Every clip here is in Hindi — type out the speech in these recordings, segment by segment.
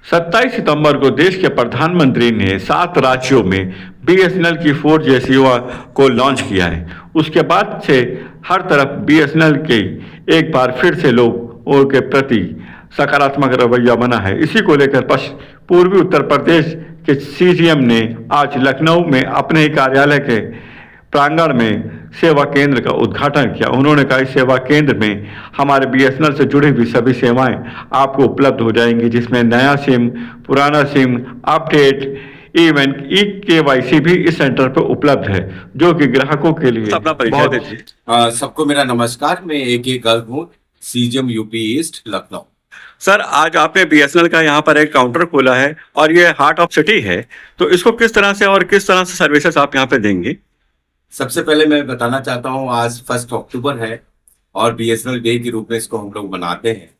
27 सितंबर को देश के प्रधानमंत्री ने 7 राज्यों में बीएसएनएल की 4G सेवा को लॉन्च किया है। उसके बाद से हर तरफ बीएसएनएल के एक बार फिर से लोगों के प्रति सकारात्मक रवैया बना है। इसी को लेकर पूर्वी उत्तर प्रदेश के सीजीएम ने आज लखनऊ में अपने ही कार्यालय के प्रांगण में सेवा केंद्र का उद्घाटन किया। उन्होंने कहा इस सेवा केंद्र में हमारे बीएसएनएल से जुड़ी हुई सभी सेवाएं आपको उपलब्ध हो जाएंगी, जिसमें नया सिम, पुराना सिम, अपडेट, इवन ई-केवाईसी भी इस सेंटर पर उपलब्ध है, जो कि ग्राहकों के लिए बहुत। सबको मेरा नमस्कार। मैं एक गर्ग हूँ, CGM UP East Lucknow. Sir, आज आपने बीएसएनएल का यहाँ पर एक काउंटर खोला है और ये हार्ट ऑफ सिटी है, तो इसको किस तरह से और किस तरह से सर्विसेज आप यहाँ पे देंगे? सबसे पहले मैं बताना चाहता हूँ, आज 1 अक्टूबर है और बीएसएनएल डे के रूप में इसको हम लोग मनाते हैं।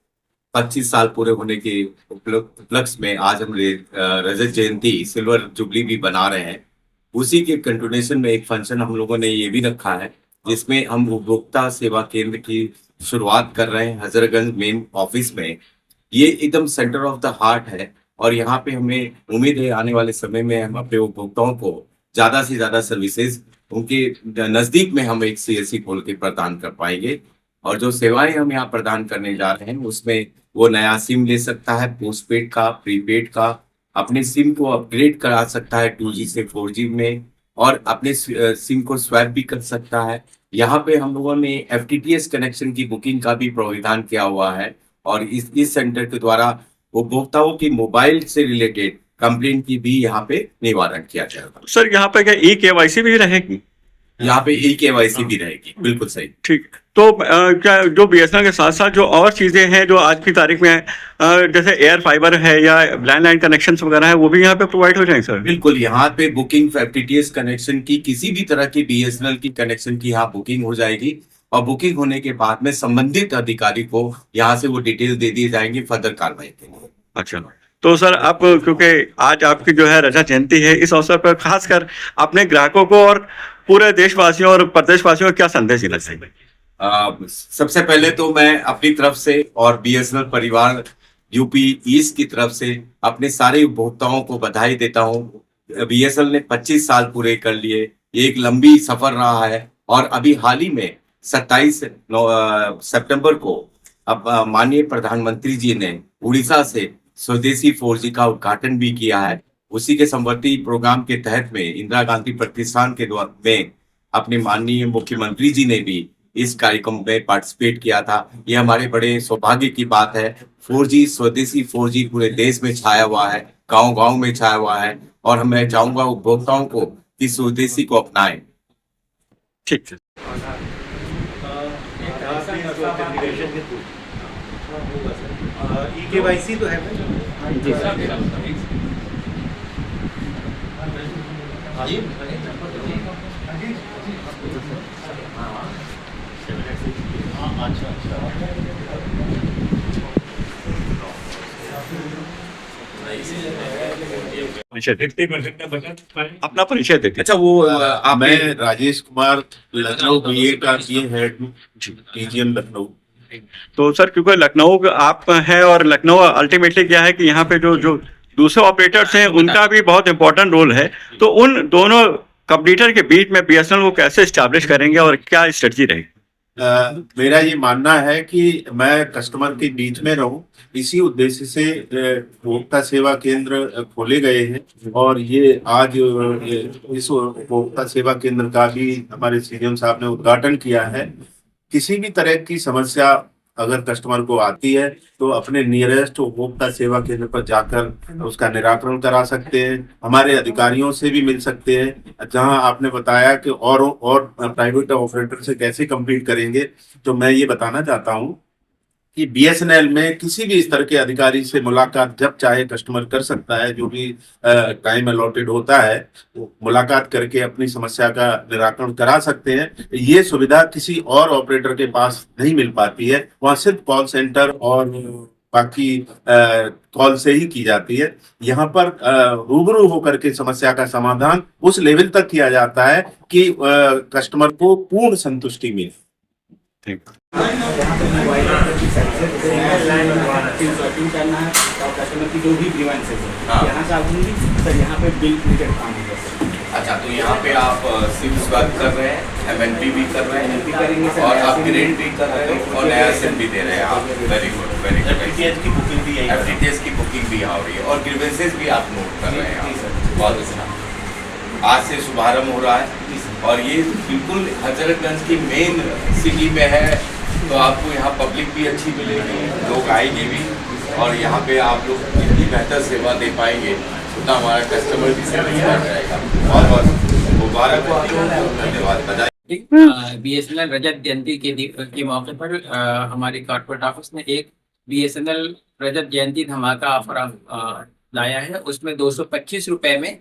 25 साल पूरे होने के उपलक्ष्य में आज हम रजत जयंती, सिल्वर जुबली भी बना रहे हैं। उसी के कंटिन्यूएशन में एक फंक्शन हम लोगों ने ये भी रखा है, जिसमें हम उपभोक्ता सेवा केंद्र की शुरुआत कर रहे हैं हजरतगंज मेन ऑफिस में। ये एकदम सेंटर ऑफ द हार्ट है और यहाँ पे हमें उम्मीद है आने वाले समय में हम अपने उपभोक्ताओं को ज्यादा से ज्यादा सर्विसेज उनके नजदीक में हम एक सीएससी खोल के प्रदान कर पाएंगे। और जो सेवाएं हम यहाँ प्रदान करने जा रहे हैं उसमें वो नया सिम ले सकता है, पोस्टपेड का, प्रीपेड का, अपने सिम को अपग्रेड करा सकता है 2G से 4G में, और अपने सिम को स्वैप भी कर सकता है। यहाँ पे हम लोगों ने FTTS कनेक्शन की बुकिंग का भी प्रावधान किया हुआ है और इस सेंटर के द्वारा उपभोक्ताओं की मोबाइल से रिलेटेड कंप्लेंट की भी यहाँ पे निवारण किया जाएगा। सर, यहाँ पे क्या ई-केवाईसी भी रहेगी? यहाँ पे ई-केवाईसी भी रहेगी। बिल्कुल सही। ठीक। तो क्या जो बीएसएनएल के साथ साथ जो और चीजें हैं जो आज की तारीख में जैसे एयर फाइबर है या लैंडलाइन कनेक्शन वगैरह है, वो भी यहाँ पे प्रोवाइड हो जाएंगे सर? बिल्कुल, यहाँ पे बुकिंग FTTS कनेक्शन की, किसी भी तरह की बीएसएनएल की कनेक्शन की यहाँ बुकिंग हो जाएगी और बुकिंग होने के बाद में संबंधित अधिकारी को यहाँ से वो डिटेल दे दी जाएंगी फर्दर कार्रवाई के लिए। अच्छा, तो सर आप, क्योंकि आज आपकी जो है रजत जयंती है, इस अवसर पर खासकर अपने ग्राहकों को और पूरे देशवासियों और प्रदेशवासियों को क्या संदेश देना चाहिए? सबसे पहले तो मैं अपनी तरफ से और बीएसएनएल परिवार यूपी ईस्ट की तरफ से अपने सारे उपभोक्ताओं को बधाई देता हूँ। बीएसएनएल ने 25 साल पूरे कर लिए, ये एक लंबी सफर रहा है और अभी हाल ही में 27 सितंबर को अब माननीय प्रधानमंत्री जी ने उड़ीसा से स्वदेशी 4G का उद्घाटन भी किया है। उसी के समवर्ती प्रोग्राम के तहत में इंदिरा गांधी प्रतिष्ठान के द्वारा में अपने माननीय मुख्यमंत्री जी ने भी इस कार्यक्रम में पार्टिसिपेट किया था। ये हमारे बड़े सौभाग्य की बात है। 4G, स्वदेशी 4G पूरे देश में छाया हुआ है, गांव-गांव में छाया हुआ है और मैं चाहूंगा उपभोक्ताओं को कि स्वदेशी को अपनाएं। ठीक है। ई-केवाईसी तो है जी सर। अपना परिचय देते। अच्छा, वो मैं राजेश कुमार, लखनऊ बीए का हेड TGM लखनऊ। तो सर, क्योंकि लखनऊ आप हैं और लखनऊ अल्टीमेटली क्या है कि यहाँ पे जो जो दूसरे ऑपरेटर्स हैं उनका भी बहुत इंपॉर्टेंट रोल है, तो उन दोनों कंपटीटर के बीच में बीएसएनएल को कैसे एस्टैब्लिश करेंगे और क्या स्ट्रेटजी रहेगी? मेरा ये मानना है कि मैं कस्टमर के बीच में रहूं, इसी उद्देश्य से उपभोक्ता सेवा केंद्र खोले गए हैं और ये आज इस उपभोक्ता सेवा केंद्र का भी हमारे सीएम साहब ने उद्घाटन किया है। किसी भी तरह की समस्या अगर कस्टमर को आती है तो अपने नियरेस्ट उपभोक्ता सेवा केंद्र पर जाकर उसका निराकरण करा सकते हैं, हमारे अधिकारियों से भी मिल सकते हैं। जहां आपने बताया कि और प्राइवेट ऑपरेटर से कैसे कंप्लीट करेंगे, तो मैं ये बताना चाहता हूं कि बीएसएनएल में किसी भी स्तर के अधिकारी से मुलाकात जब चाहे कस्टमर कर सकता है। जो भी टाइम अलॉटेड होता है वो मुलाकात करके अपनी समस्या का निराकरण करा सकते हैं। ये सुविधा किसी और ऑपरेटर के पास नहीं मिल पाती है, वहाँ सिर्फ कॉल सेंटर और बाकी कॉल से ही की जाती है। यहाँ पर रूबरू होकर के समस्या का समाधान उस लेवल तक किया जाता है कि कस्टमर को पूर्ण संतुष्टि मिले। ठीक। यहाँ पे मोबाइल की सर्विसेज सर्चिंग करना है और कस्टमर की जो भी ग्रीवेंसेस है हाँ। यहाँ से आप होंगी सर, यहाँ पे बिल रिलेटेड काम होगा सर। अच्छा, तो यहाँ पे आप सिम स्वैप कर रहे हैं, MNP भी कर रहे MNP हैं करेंगे सर, और नया सिम अपग्रेड भी भी कर रहे हैं और नया सिम भी दे रहे हैं आप। Very good, very good. FTTH की बुकिंग भी यही FTTH की बुकिंग भी यहाँ हो रही है और ग्रीवेंसेस भी आप नोट कर रहे हैं जी, यहाँ। सर। बहुत अच्छा। आज से शुभारंभ हो रहा है और ये बिल्कुल हजरतगंज की मेन सिटी में है, तो आपको यहाँ पब्लिक भी अच्छी मिलेगी, लोग आएंगे भी और यहाँ पे आप लोग जितनी बेहतर सेवा दे पाएंगे उतना हमारा कस्टमर भी सेटिस्फाइड रहेगा। बहुत बहुत मुबारक हो आप लोगों को, धन्यवाद, बधाई। BSNL रजत जयंती के मौके पर हमारे कॉर्पोरेट ऑफिस ने एक BSNL रजत जयंती धमाका ऑफर लाया है। उसमें 225 रुपए में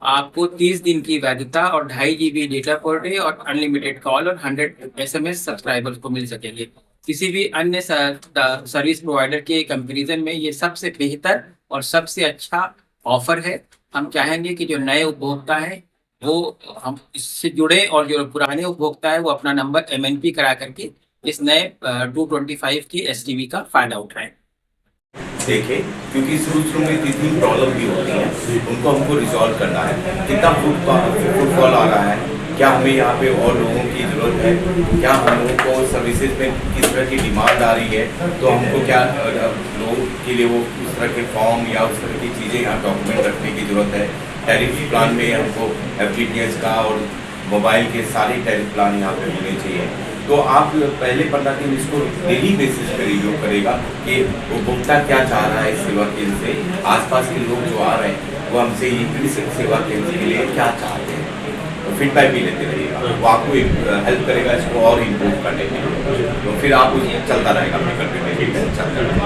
आपको 30 दिन की वैधता और 2.5 GB डेटा पर डे और अनलिमिटेड कॉल और 100 SMS सब्सक्राइबर्स को मिल सकेंगे। किसी भी अन्य सर्विस प्रोवाइडर के कंपैरिजन में ये सबसे बेहतर और सबसे अच्छा ऑफर है। हम चाहेंगे कि जो नए उपभोक्ता हैं वो हम इससे जुड़े और जो पुराने उपभोक्ता है वो अपना नंबर MNP करा करके इस नए 225 की STV का फायदा उठाएं। देखें, क्योंकि शुरू में जितनी प्रॉब्लम भी होती है उनको हमको रिजॉल्व करना है। कितना फुटफॉल आ रहा है, क्या हमें यहाँ पे और लोगों की ज़रूरत है, क्या हम लोगों को सर्विसेज में किस तरह की डिमांड आ रही है, तो हमको क्या लोगों के लिए वो उस तरह के फॉर्म या उस तरह की चीज़ें यहाँ डॉक्यूमेंट रखने की ज़रूरत है। टैरिफ प्लान में हमको FTTH का और मोबाइल के सारे टैरिफ प्लान यहाँ पे होने चाहिए। तो आप पहले 15 दिन इसको डेली बेसिस पे रिव्यू करेगा कि उपभोक्ता क्या चाह रहा है इस सेवा केंद्र से, आसपास के लोग जो आ रहे हैं वो हमसे इस सेवा केंद्र के लिए क्या चाहते हैं, तो फीडबैक भी लेते रहिएगा। वो आपको हेल्प करेगा इसको और इम्प्रूव करने के लिए, तो फिर आप चलता रहेगा, चलता रहेगा।